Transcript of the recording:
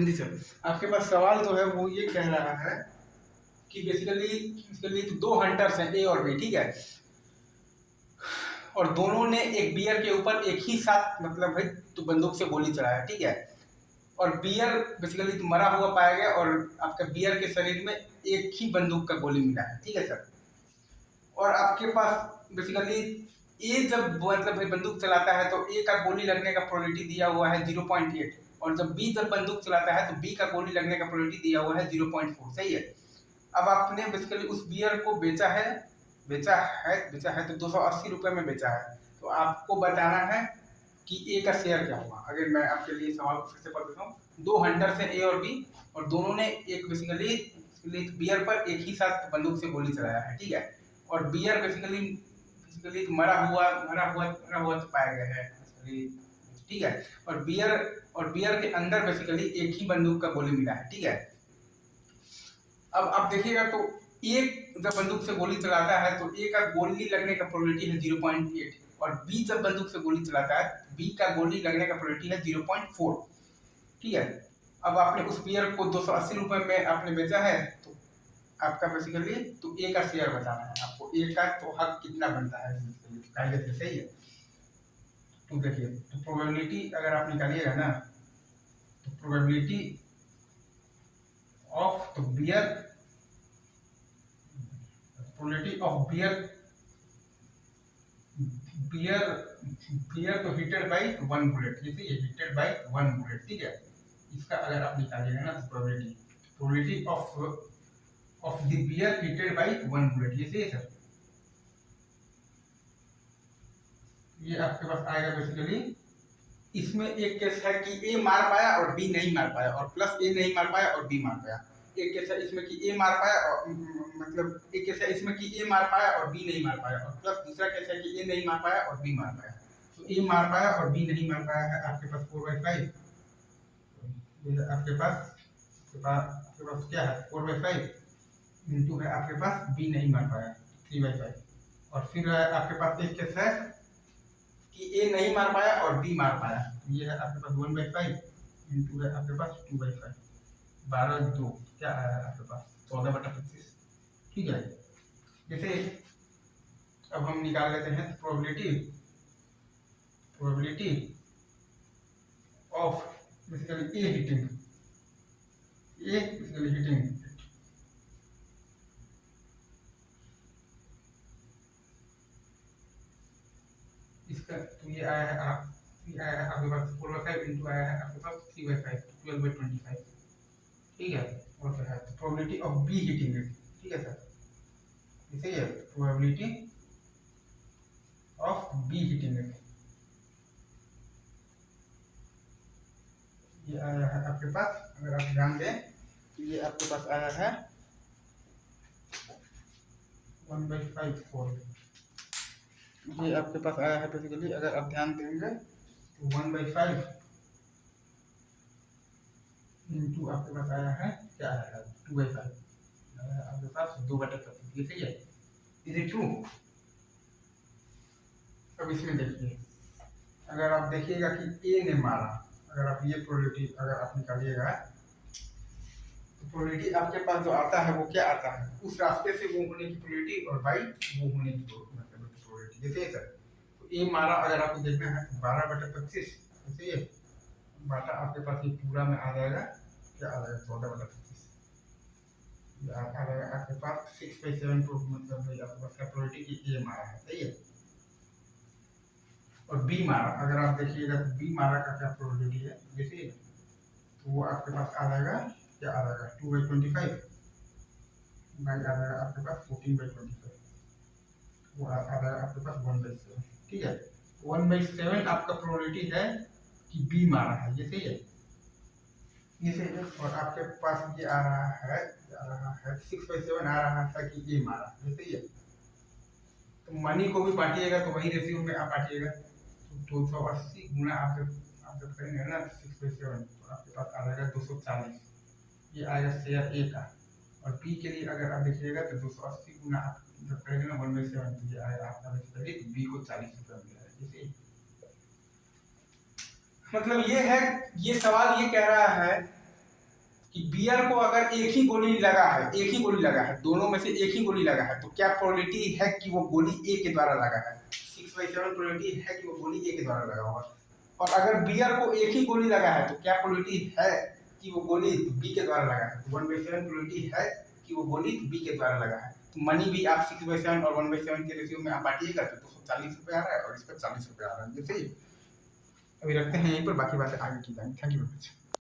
जी sir, आपके पास सवाल जो है वो ये कह रहा है कि बेसिकली तो दो हंटर्स हैं, ए और बी, ठीक है, और दोनों ने एक बियर के ऊपर एक ही साथ मतलब भाई तो बंदूक से गोली चलाया, ठीक है, और बियर बेसिकली तो मरा हुआ पाया गया और आपका बियर के शरीर में एक ही बंदूक का गोली मिला है, ठीक है सर। और आपके पास बेसिकली ए जब मतलब भाई बंदूक चलाता है तो ए का गोली लगने का प्रोबेबिलिटी दिया हुआ है 0.8, और जब बी जब बंदूक चलाता है तो बी का गोली लगने का प्रोबेबिलिटी दिया हुआ है 0.4, सही है। अब आपने बेसिकली उस बियर को बेचा है तो 280 रुपए में बेचा है, तो आपको बताना है कि ए का शेयर क्या होगा। अगर मैं आपके लिए सवाल को फिर से पढ़ देता हूँ, दो हंटर से ए और बी, और दोनों ने एक बेसिकली बियर पर एक ही साथ बंदूक से गोली चलाया है, ठीक है, और बियर बेसिकली मरा हुआ तो पाया गया है बेसिकली, ठीक है, और बियर के अंदर बेसिकली एक ही बंदूक का गोली मिला है, ठीक है। अब आप देखिएगा तो एक जब बंदूक से गोली चलाता है तो ए का गोली लगने का प्रोबेबिलिटी है 0.8, और बी जब बंदूक से गोली चलाता है तो बी का गोली लगने का प्रोबेबिलिटी है 0.4, ठीक है। अब आपने उस बियर को 280 रुपए में आपने बेचा है, तो आपका बेसिकली तो ए का शेयर बताना है आपको, ए का तो हक कितना बनता है कायदे से, सही है। तो देखिए, तो प्रोबेबिलिटी अगर आप निकालिएगा ना, तो प्रोबेबिलिटी ऑफ तो प्रोबेबिलिटी ऑफ बियर बियर तो हिटेड बाई वन बुलेट, जैसे ये हिटेड बाई वन बुलेट, ठीक है, इसका अगर आप निकालिएगा ना तो probability of the bear hitted by one bullet, जैसे ये सर, ये आपके पास आएगा बेसिकली। इसमें एक केस है कि ए मार पाया और बी नहीं मार पाया, और प्लस ए नहीं मार पाया और बी मार पाया। एक केस है इसमें कि ए मार पाया और मतलब एक केस है इसमें कि ए मार पाया और बी नहीं मार पाया, और प्लस दूसरा केस है कि ए नहीं मार पाया और बी मार पाया। तो ए मार पाया और बी नहीं मार पाया है आपके पास 4/5, आपके पास क्या है 4/5 इंटू है आपके पास बी नहीं मार पाया 3/5, और फिर आपके पास एक केस है कि ए नहीं मार पाया और बी मार पाया, तो ये है आपके पास 1/5 इंटू है आपके पास 2/5, 12/2 क्या आया आपके पास 14/25, ठीक है। जैसे अब हम निकाल लेते हैं probability of basically a hitting इसका, तो ये आया है आपके पास 4/5 इंटू आया है आपके पास 3/5, 12/25, ठीक है। और क्या है probability of b hitting it, ठीक है सर, इसे ये probability of b hitting it, ये आया है आपके पास, अगर आप ध्यान दें तो ये आपके पास आया है 1/5, ये आपके पास आया है बेसिकली, अगर आप ध्यान देंगे तो 1/5 इंटू आपके पास आया है क्या आया है 2/5, आपके पास 2/25, ये सही है, इज इट ट्रू। अब इसमें देखिए, अगर आप देखिएगा कि ए ने मारा, अगर आप ये प्रोबेबिलिटी अगर आप निकालिएगा तो प्रोबेबिलिटी आपके पास जो आता है वो क्या आता है, उस रास्ते से वो होने की प्रोबेबिलिटी और बाई वो होने की प्रोबेबिलिटी, जैसे सर तो ए मारा अगर आपको देखना है तो 12/25, जैसे ये बाटा आपके पास ये पूरा में आ जाएगा, क्या आ जाएगा 14/25, आ जाएगा आपके पास 6/7, मतलब भाई आपके पास क्या प्रोबेबिलिटी की ए मारा है, सही है। और बी मारा अगर आप देखिएगा तो बी मारा का क्या प्रोबेबिलिटी है, जैसे तो वो आपके पास आ जाएगा क्या आ जाएगा 2/25, बाई आ जाएगा आपके पास 14/25, वो आ जाएगा आपके पास 1/7, ठीक है। 1/7 आपका प्रोबेबिलिटी है कि बी मारा है, ये सही है, ये सही है। और आपके पास ये आ रहा है 6/7 आ रहा था कि ए मारा, ये सही है। तो मनी को भी बांटिएगा तो वही रेशियो में आप बांटिएगा, तो 280 गुना आप जब करेंगे ना 6/7 तो आपके पास आ जाएगा 240, ये आएगा शेयर ए का। और बी के लिए अगर आप देखिएगा तो 280 गुना आप जब करेंगे ना 1/7 तो ये आएगा आपका बेसिकली बी को 40 रुपया मिला है, जैसे मतलब ये है, ये सवाल ये कह रहा है कि बियर को अगर एक ही गोली लगा है, एक ही गोली लगा है, दोनों में से एक ही गोली लगा है, तो क्या प्रोबेबिलिटी है कि वो गोली ए के द्वारा लगा है? 6/7 प्रोबेबिलिटी है कि वो गोली ए के द्वारा लगा होगा। और अगर बियर को एक ही गोली लगा है, तो क्या प्रोबेबिलिटी है कि वो गोली बी के द्वारा लगा है? 1/7 प्रोबेबिलिटी है कि वो गोली बी के द्वारा लगा है। तो मनी भी आप 6/7 और 1/7 के रेशियो में आप बांटिएगा तो 240 रुपये आ रहा है और इस पर 40 रुपये आ रहा है। जैसे अभी रखते हैं यहीं पर, बाकी बातें आगे की जाएंगी। Thank you very much.